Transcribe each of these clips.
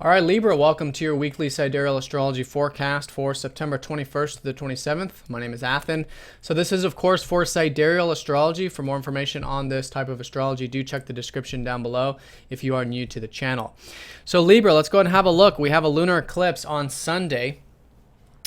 All right, Libra, welcome to your weekly Sidereal Astrology forecast for September 21st to the 27th. My name is Athen. So this is, of course, for Sidereal Astrology. For more information on this type of astrology, do check the description down below if you are new to the channel. So Libra, let's go ahead and have a look. We have a lunar eclipse on Sunday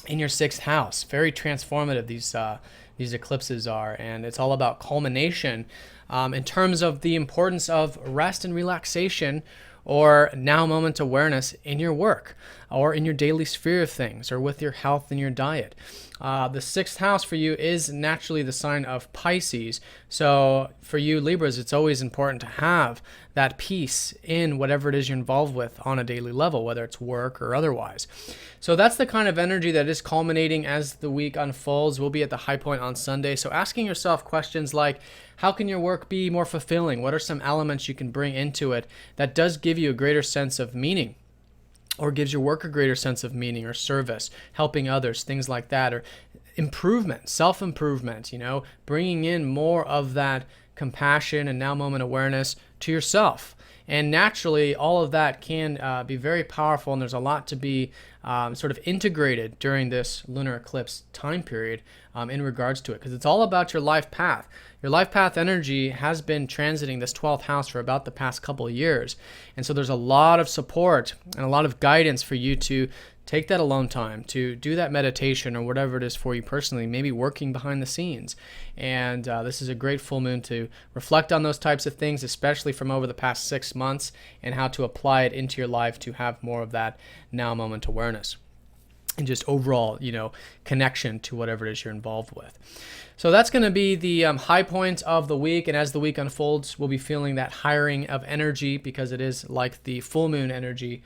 in your 6th house. Very transformative, these eclipses are, and it's all about culmination in terms of the importance of rest and relaxation, or now moment awareness in your work or in your daily sphere of things or with your health and your diet. The 6th house for you is naturally the sign of Pisces. So for you Libras, it's always important to have that peace in whatever it is you're involved with on a daily level, whether it's work or otherwise. So that's the kind of energy that is culminating as the week unfolds. We'll be at the high point on Sunday. So asking yourself questions like, how can your work be more fulfilling? What are some elements you can bring into it that does give you a greater sense of meaning, or gives your work a greater sense of meaning or service, helping others, things like that, or improvement, self-improvement, bringing in more of that compassion and now moment awareness to yourself. And naturally, all of that can be very powerful, and there's a lot to be sort of integrated during this lunar eclipse time period in regards to it, because it's all about your life path. Your life path energy has been transiting this 12th house for about the past couple of years, and so there's a lot of support and a lot of guidance for you to take that alone time, to do that meditation or whatever it is for you personally, maybe working behind the scenes. And this is a great full moon to reflect on those types of things, especially from over the past 6 months, and how to apply it into your life to have more of that now moment awareness and just overall, connection to whatever it is you're involved with. So that's going to be the high point of the week. And as the week unfolds, we'll be feeling that hiring of energy, because it is like the full moon energy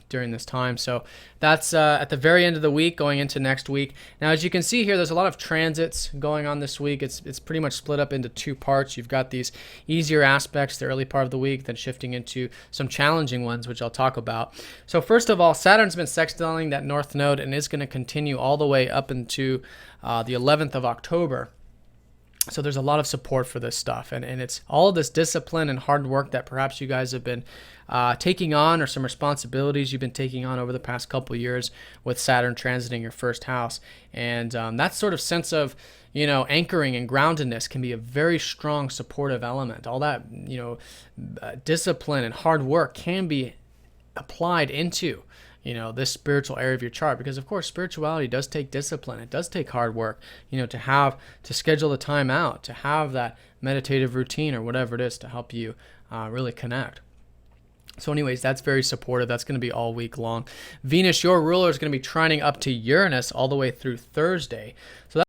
during this time. So that's at the very end of the week going into next week. Now, as you can see here, there's a lot of transits going on this week. It's pretty much split up into 2 parts. You've got these easier aspects the early part of the week, then shifting into some challenging ones, which I'll talk about. So first of all, Saturn's been sextiling that north node and is going to continue all the way up into the 11th of October. So there's a lot of support for this stuff, and it's all of this discipline and hard work that perhaps you guys have been taking on, or some responsibilities you've been taking on over the past couple of years with Saturn transiting your 1st house. And that sort of sense of anchoring and groundedness can be a very strong supportive element. All that discipline and hard work can be applied into this spiritual area of your chart, because of course spirituality does take discipline. It does take hard work, to schedule the time out, to have that meditative routine or whatever it is to help you really connect. So anyways, that's very supportive. That's going to be all week long. Venus, your ruler, is going to be trining up to Uranus all the way through Thursday. So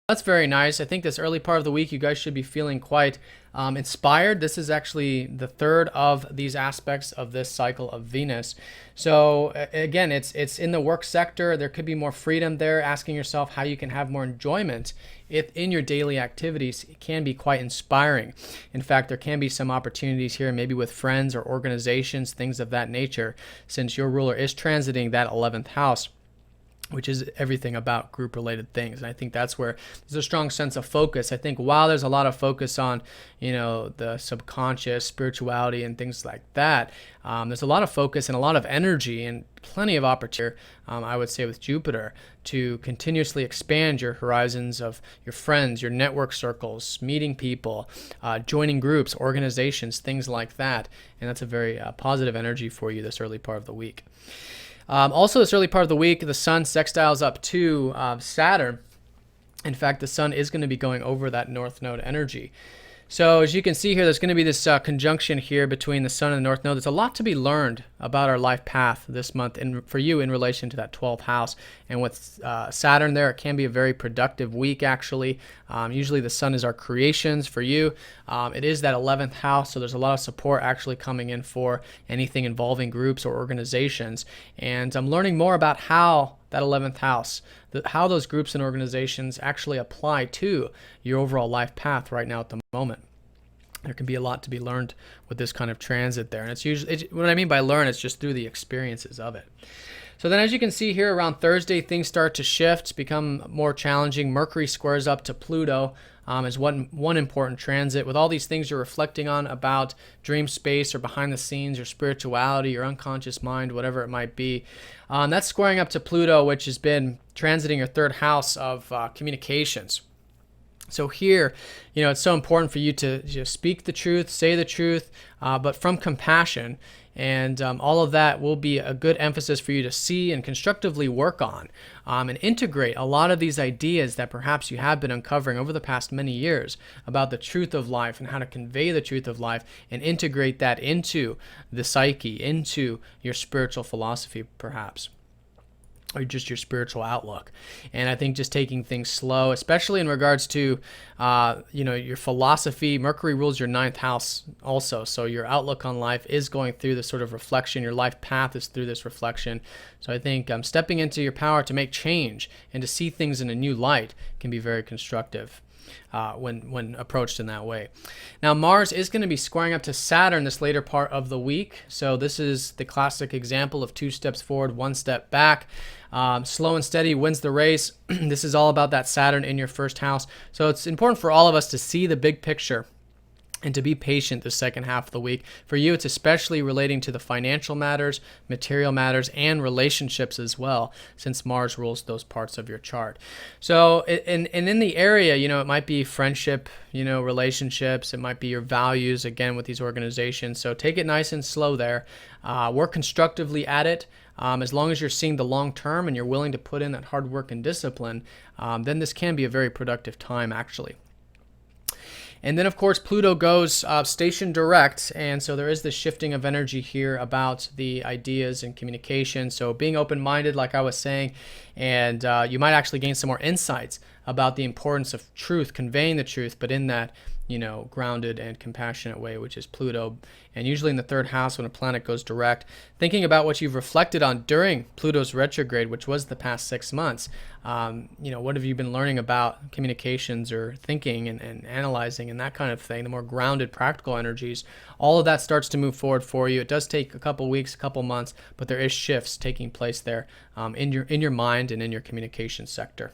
that's very nice. I think this early part of the week, you guys should be feeling quite inspired. This is actually the 3rd of these aspects of this cycle of Venus. So again, it's in the work sector. There could be more freedom there. Asking yourself how you can have more enjoyment in your daily activities, it can be quite inspiring. In fact, there can be some opportunities here, maybe with friends or organizations, things of that nature, since your ruler is transiting that 11th house, which is everything about group-related things. And I think that's where there's a strong sense of focus. I think while there's a lot of focus on, the subconscious, spirituality, and things like that, there's a lot of focus and a lot of energy and plenty of opportunity, I would say, with Jupiter to continuously expand your horizons of your friends, your network circles, meeting people, joining groups, organizations, things like that. And that's a very positive energy for you this early part of the week. Also, this early part of the week, the sun sextiles up to Saturn. In fact, the sun is going to be going over that north node energy. So as you can see here, there's going to be this conjunction here between the sun and the north node. There's a lot to be learned about our life path this month, and for you in relation to that 12th house. And with Saturn there, it can be a very productive week, actually. Usually the sun is our creations. For you, it is that 11th house, so there's a lot of support actually coming in for anything involving groups or organizations. And I'm learning more about how that 11th house, how those groups and organizations actually apply to your overall life path right now at the moment. There can be a lot to be learned with this kind of transit there. And it's usually, what I mean by learn, it's just through the experiences of it. So then, as you can see here, around Thursday, things start to shift, become more challenging. Mercury squares up to Pluto is one important transit. With all these things you're reflecting on about dream space or behind the scenes, your spirituality, your unconscious mind, whatever it might be, that's squaring up to Pluto, which has been transiting your third house of communications. So here, it's so important for you to just speak the truth, say the truth, but from compassion. And all of that will be a good emphasis for you to see and constructively work on and integrate a lot of these ideas that perhaps you have been uncovering over the past many years about the truth of life and how to convey the truth of life and integrate that into the psyche, into your spiritual philosophy perhaps, or just your spiritual outlook. And I think just taking things slow, especially in regards to, your philosophy. Mercury rules your ninth house also. So your outlook on life is going through this sort of reflection. Your life path is through this reflection. So I think stepping into your power to make change and to see things in a new light can be very constructive. When approached in that way. Now, Mars is going to be squaring up to Saturn this later part of the week. So this is the classic example of 2 steps forward, 1 step back. Slow and steady wins the race. This is all about that Saturn in your first house. So it's important for all of us to see the big picture and to be patient the second half of the week. For you, it's especially relating to the financial matters, material matters, and relationships as well, since Mars rules those parts of your chart. So, and in the area, it might be friendship, relationships. It might be your values, again, with these organizations. So take it nice and slow there. Work constructively at it. As long as you're seeing the long term and you're willing to put in that hard work and discipline, then this can be a very productive time, actually. And then, of course, Pluto goes station direct, and so there is this shifting of energy here about the ideas and communication. So being open-minded, like I was saying, and you might actually gain some more insights about the importance of truth, conveying the truth, but in that, grounded and compassionate way, which is Pluto. And usually in the third house, when a planet goes direct, thinking about what you've reflected on during Pluto's retrograde, which was the past 6 months. What have you been learning about communications or thinking and analyzing and that kind of thing, the more grounded, practical energies, all of that starts to move forward for you. It does take a couple weeks, a couple months, but there is shifts taking place there in your mind and in your communication sector.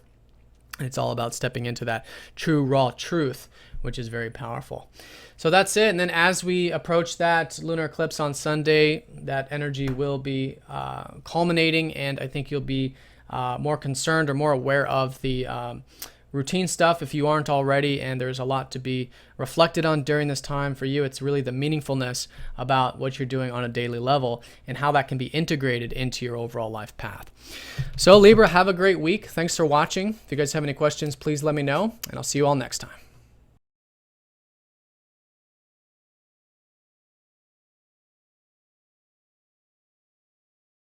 And it's all about stepping into that true, raw truth, which is very powerful. So that's it. And then as we approach that lunar eclipse on Sunday, that energy will be culminating, and I think you'll be more concerned or more aware of the routine stuff if you aren't already, and there's a lot to be reflected on during this time. For you, it's really the meaningfulness about what you're doing on a daily level and how that can be integrated into your overall life path. So Libra, have a great week. Thanks for watching. If you guys have any questions, please let me know, and I'll see you all next time.